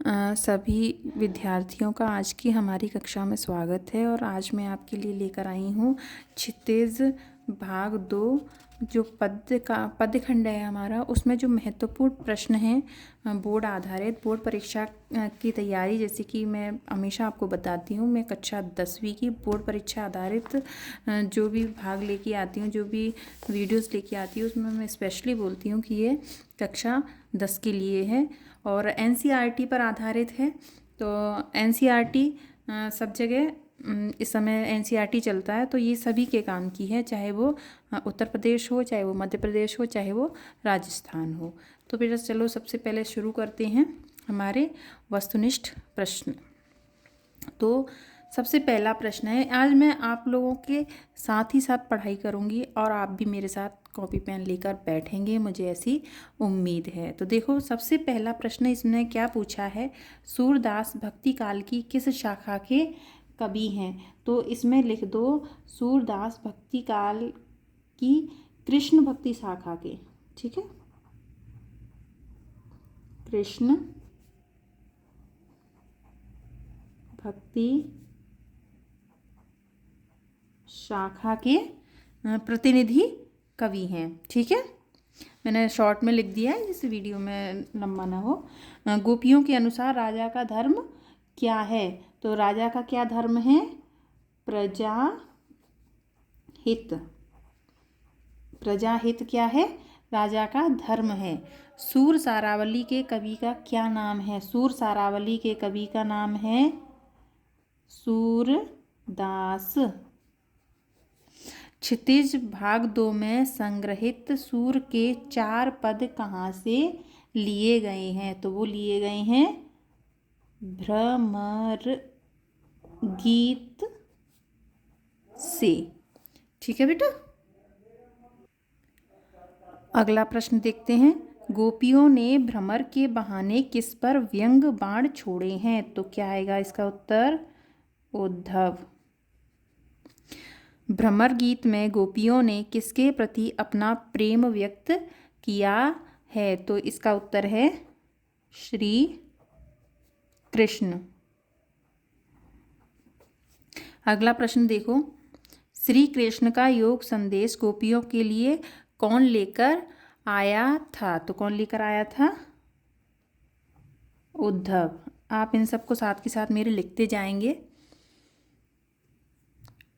सभी विद्यार्थियों का आज की हमारी कक्षा में स्वागत है। और आज मैं आपके लिए लेकर आई हूँ क्षितिज भाग 2, जो पद्यखंड है हमारा, उसमें जो महत्वपूर्ण प्रश्न हैं बोर्ड आधारित, बोर्ड परीक्षा की तैयारी। जैसे कि मैं हमेशा आपको बताती हूँ, मैं कक्षा 10वीं की बोर्ड परीक्षा आधारित जो भी भाग लेके आती हूँ, जो भी वीडियोस लेके आती हूँ, उसमें मैं स्पेशली बोलती हूँ कि ये कक्षा 10 के लिए है और एनसीईआरटी पर आधारित है। तो एनसीईआरटी सब जगह इस समय एनसीईआरटी चलता है, तो ये सभी के काम की है, चाहे वो उत्तर प्रदेश हो, चाहे वो मध्य प्रदेश हो, चाहे वो राजस्थान हो। तो बेटा चलो सबसे पहले शुरू करते हैं हमारे वस्तुनिष्ठ प्रश्न। तो सबसे पहला प्रश्न है, आज मैं आप लोगों के साथ ही साथ पढ़ाई करूंगी और आप भी मेरे साथ कॉपी पेन लेकर बैठेंगे, मुझे ऐसी उम्मीद है। तो देखो सबसे पहला प्रश्न इसने क्या पूछा है, सूरदास भक्ति काल की किस शाखा के कवि हैं? तो इसमें लिख दो सूरदास भक्ति काल की कृष्ण भक्ति शाखा के। ठीक है, कृष्ण भक्ति शाखा के प्रतिनिधि कवि हैं। ठीक है, मैंने शॉर्ट में लिख दिया है, जिस वीडियो में लंबा ना हो। गोपियों के अनुसार राजा का धर्म क्या है? तो राजा का क्या धर्म है? प्रजा हित। प्रजा हित क्या है? राजा का धर्म है। सूर सारावली के कवि का क्या नाम है? सूर सारावली के कवि का नाम है सूरदास। क्षितिज भाग 2 में संग्रहित सूर के 4 पद कहाँ से लिए गए हैं? तो वो लिए गए हैं भ्रमर गीत से। ठीक है बेटा, अगला प्रश्न देखते हैं। गोपियों ने भ्रमर के बहाने किस पर व्यंग बाण छोड़े हैं? तो क्या आएगा इसका उत्तर? उद्धव। भ्रमर गीत में गोपियों ने किसके प्रति अपना प्रेम व्यक्त किया है? तो इसका उत्तर है श्री कृष्ण। अगला प्रश्न देखो, श्री कृष्ण का योग संदेश गोपियों के लिए कौन लेकर आया था? तो कौन लेकर आया था? उद्धव। आप इन सबको साथ के साथ मेरे लिखते जाएंगे।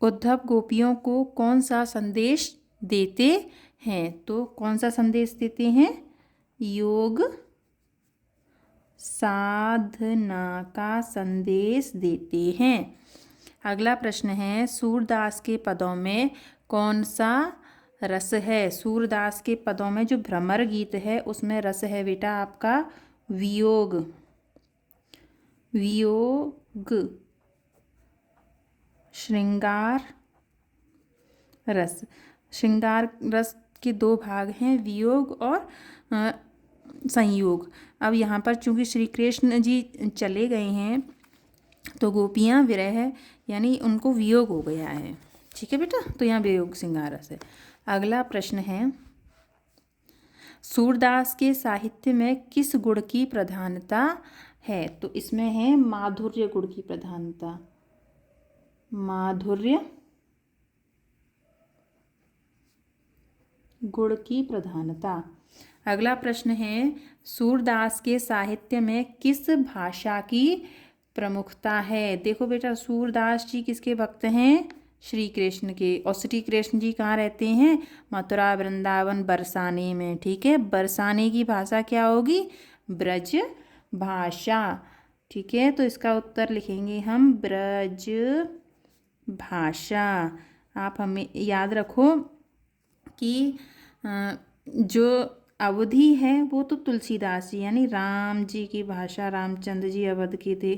उद्धव गोपियों को कौन सा संदेश देते हैं? तो कौन सा संदेश देते हैं? योग साधना का संदेश देते हैं। अगला प्रश्न है, सूरदास के पदों में कौन सा रस है? सूरदास के पदों में जो भ्रमर गीत है उसमें रस है बेटा आपका वियोग। वियोग श्रृंगार रस। श्रृंगार रस के 2 भाग हैं, वियोग और संयोग। अब यहाँ पर चूंकि श्री कृष्ण जी चले गए हैं तो गोपियाँ विरह यानी उनको वियोग हो गया है। ठीक है बेटा, तो यहाँ वियोग श्रृंगार रस है। अगला प्रश्न है, सूरदास के साहित्य में किस गुण की प्रधानता है? तो इसमें है माधुर्य गुण की प्रधानता। माधुर्य गुण की प्रधानता। अगला प्रश्न है, सूरदास के साहित्य में किस भाषा की प्रमुखता है? देखो बेटा, सूरदास जी किसके भक्त हैं? श्री कृष्ण के। और श्री कृष्ण जी कहाँ रहते हैं? मथुरा वृंदावन बरसाने में। ठीक है, बरसाने की भाषा क्या होगी? ब्रज भाषा। ठीक है, तो इसका उत्तर लिखेंगे हम ब्रज भाषा। आप हमें याद रखो कि जो अवधि है वो तो तुलसीदास जी यानी राम जी की भाषा, रामचंद्र जी अवध के थे।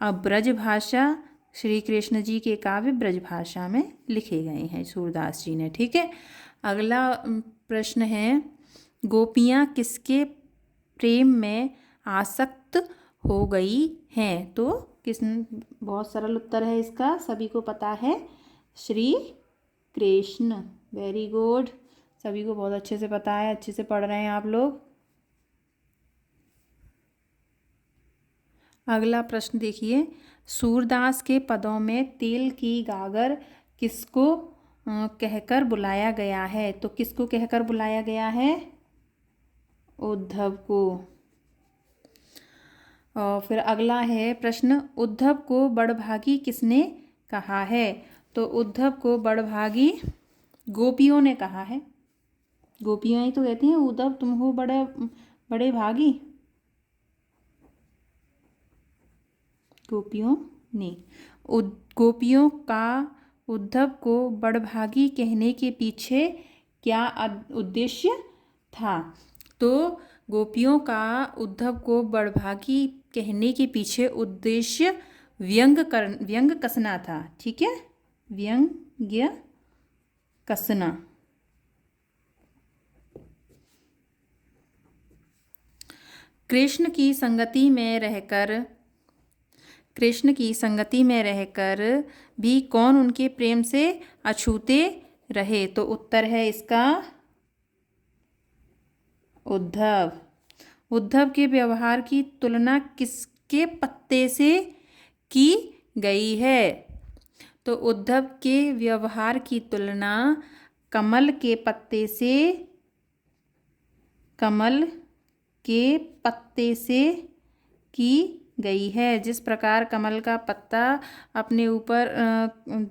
अब ब्रज भाषा श्री कृष्ण जी के काव्य ब्रज भाषा में लिखे गए हैं सूरदास जी ने। ठीक है, अगला प्रश्न है, गोपियाँ किसके प्रेम में आसक्त हो गई हैं? तो किस, बहुत सरल उत्तर है इसका, सभी को पता है, श्री कृष्ण। वेरी गुड, सभी को बहुत अच्छे से पता है, अच्छे से पढ़ रहे हैं आप लोग। अगला प्रश्न देखिए, सूरदास के पदों में तेल की गागर किसको कहकर बुलाया गया है? तो किसको कहकर बुलाया गया है? उद्धव को। और फिर अगला है प्रश्न, उद्धव को बड़भागी किसने कहा है? तो उद्धव को बड़भागी गोपियों ने कहा है। गोपियाँ ही तो कहती हैं उद्धव तुम हो बड़े बड़े भागी। गोपियों ने। गोपियों का उद्धव को बड़भागी कहने के पीछे क्या उद्देश्य था? तो गोपियों का उद्धव को बड़भागी कहने के पीछे उद्देश्य व्यंग कसना था। ठीक है, व्यंग्य कसना। कृष्ण की संगति में रहकर भी कौन उनके प्रेम से अछूते रहे? तो उत्तर है इसका उद्धव। उद्धव के व्यवहार की तुलना किसके पत्ते से की गई है? तो उद्धव के व्यवहार की तुलना कमल के पत्ते से की गई है। जिस प्रकार कमल का पत्ता अपने ऊपर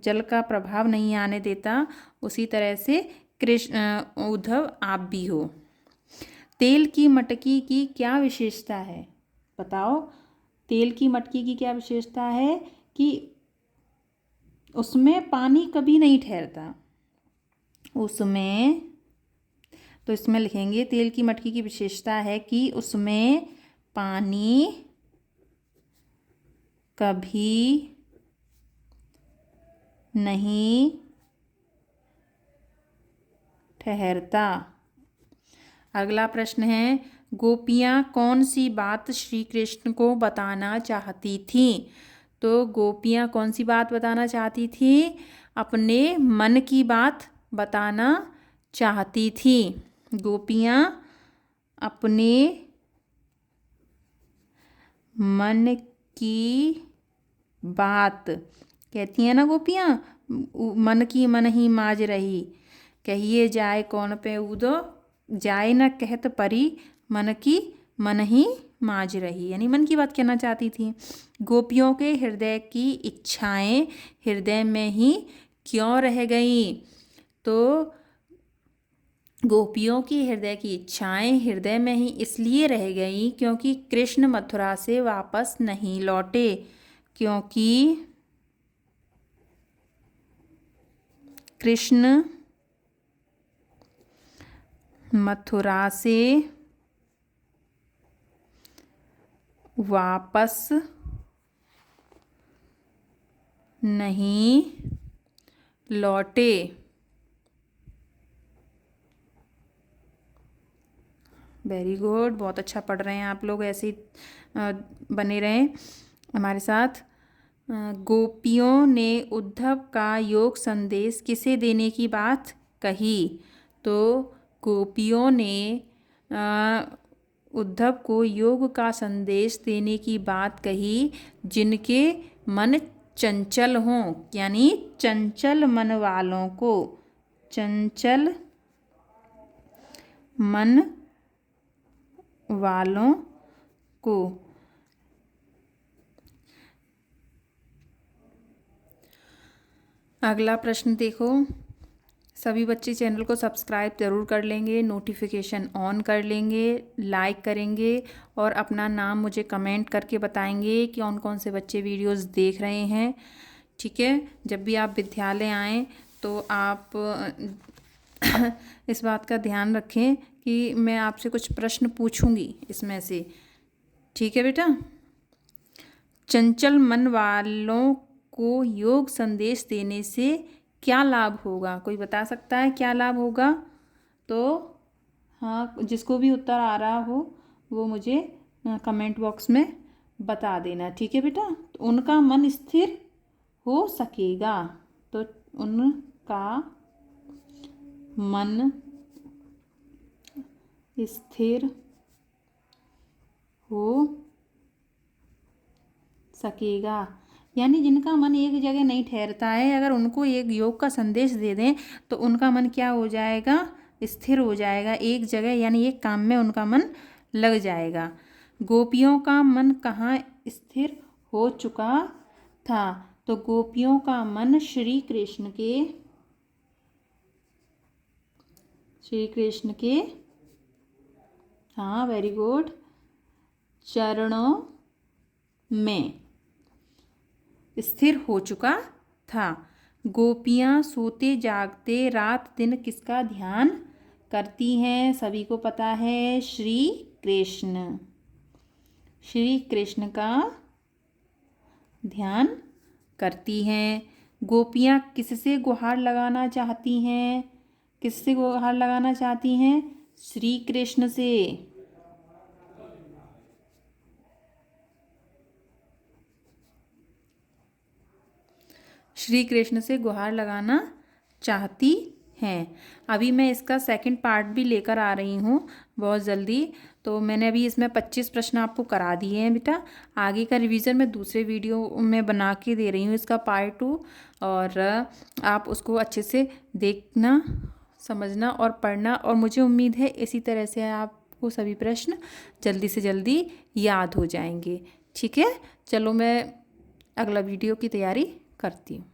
जल का प्रभाव नहीं आने देता, उसी तरह से उद्धव आप भी हो। तेल की मटकी की क्या विशेषता है? बताओ, तेल की मटकी की क्या विशेषता है? कि उसमें पानी कभी नहीं ठहरता। तो इसमें लिखेंगे, तेल की मटकी की विशेषता है कि उसमें पानी कभी नहीं ठहरता। अगला प्रश्न है, गोपियाँ कौन सी बात श्री कृष्ण को बताना चाहती थीं? तो गोपियाँ कौन सी बात बताना चाहती थीं? अपने मन की बात बताना चाहती थीं। गोपियाँ अपने मन की बात कहती हैं ना गोपियाँ, मन की मन ही माज रही, कहिए जाए कौन पे ऊदो, जाए न कहत परी, मन की मन ही माज रही, यानी मन की बात कहना चाहती थी। गोपियों के हृदय की इच्छाएं हृदय में ही क्यों रह गईं? तो गोपियों की हृदय की इच्छाएं हृदय में ही इसलिए रह गई क्योंकि कृष्ण मथुरा से वापस नहीं लौटे। क्योंकि कृष्ण मथुरा से वापस नहीं लौटे। वेरी गुड, बहुत अच्छा पढ़ रहे हैं आप लोग, ऐसे ही बने रहें हमारे साथ। गोपियों ने उद्धव का योग संदेश किसे देने की बात कही? तो गोपियों ने उद्धव को योग का संदेश देने की बात कही जिनके मन चंचल हों, यानी चंचल मन वालों को, चंचल मन वालों को। अगला प्रश्न देखो, सभी बच्चे चैनल को सब्सक्राइब ज़रूर कर लेंगे, नोटिफिकेशन ऑन कर लेंगे, लाइक करेंगे और अपना नाम मुझे कमेंट करके बताएंगे कि कौन कौन से बच्चे वीडियोस देख रहे हैं। ठीक है, जब भी आप विद्यालय आएँ तो आप इस बात का ध्यान रखें कि मैं आपसे कुछ प्रश्न पूछूंगी इसमें से। ठीक है बेटा। चंचल मन वालों को योग संदेश देने से क्या लाभ होगा? कोई बता सकता है क्या लाभ होगा? तो हाँ, जिसको भी उत्तर आ रहा हो वो मुझे कमेंट बॉक्स में बता देना। ठीक है बेटा, तो उनका मन स्थिर हो सकेगा। तो उनका मन स्थिर हो सकेगा। यानी जिनका मन एक जगह नहीं ठहरता है, अगर उनको एक योग का संदेश दे दें तो उनका मन क्या हो जाएगा, स्थिर हो जाएगा एक जगह, यानी एक काम में उनका मन लग जाएगा। गोपियों का मन कहाँ स्थिर हो चुका था? तो गोपियों का मन श्री कृष्ण के हाँ वेरी गुड, चरणों में स्थिर हो चुका था। गोपियाँ सोते जागते रात दिन किसका ध्यान करती हैं? सभी को पता है, श्री कृष्ण का ध्यान करती हैं। गोपियाँ किससे गुहार लगाना चाहती हैं? किससे गुहार लगाना चाहती हैं? श्री कृष्ण से। श्री कृष्ण से गुहार लगाना चाहती हैं। अभी मैं इसका सेकंड पार्ट भी लेकर आ रही हूँ बहुत जल्दी। तो मैंने अभी इसमें 25 प्रश्न आपको करा दिए हैं बेटा। आगे का रिवीजन मैं दूसरे वीडियो में बना के दे रही हूँ, इसका पार्ट 2, और आप उसको अच्छे से देखना, समझना और पढ़ना। और मुझे उम्मीद है इसी तरह से आपको सभी प्रश्न जल्दी से जल्दी याद हो जाएंगे। ठीक है, चलो मैं अगला वीडियो की तैयारी करती हूँ।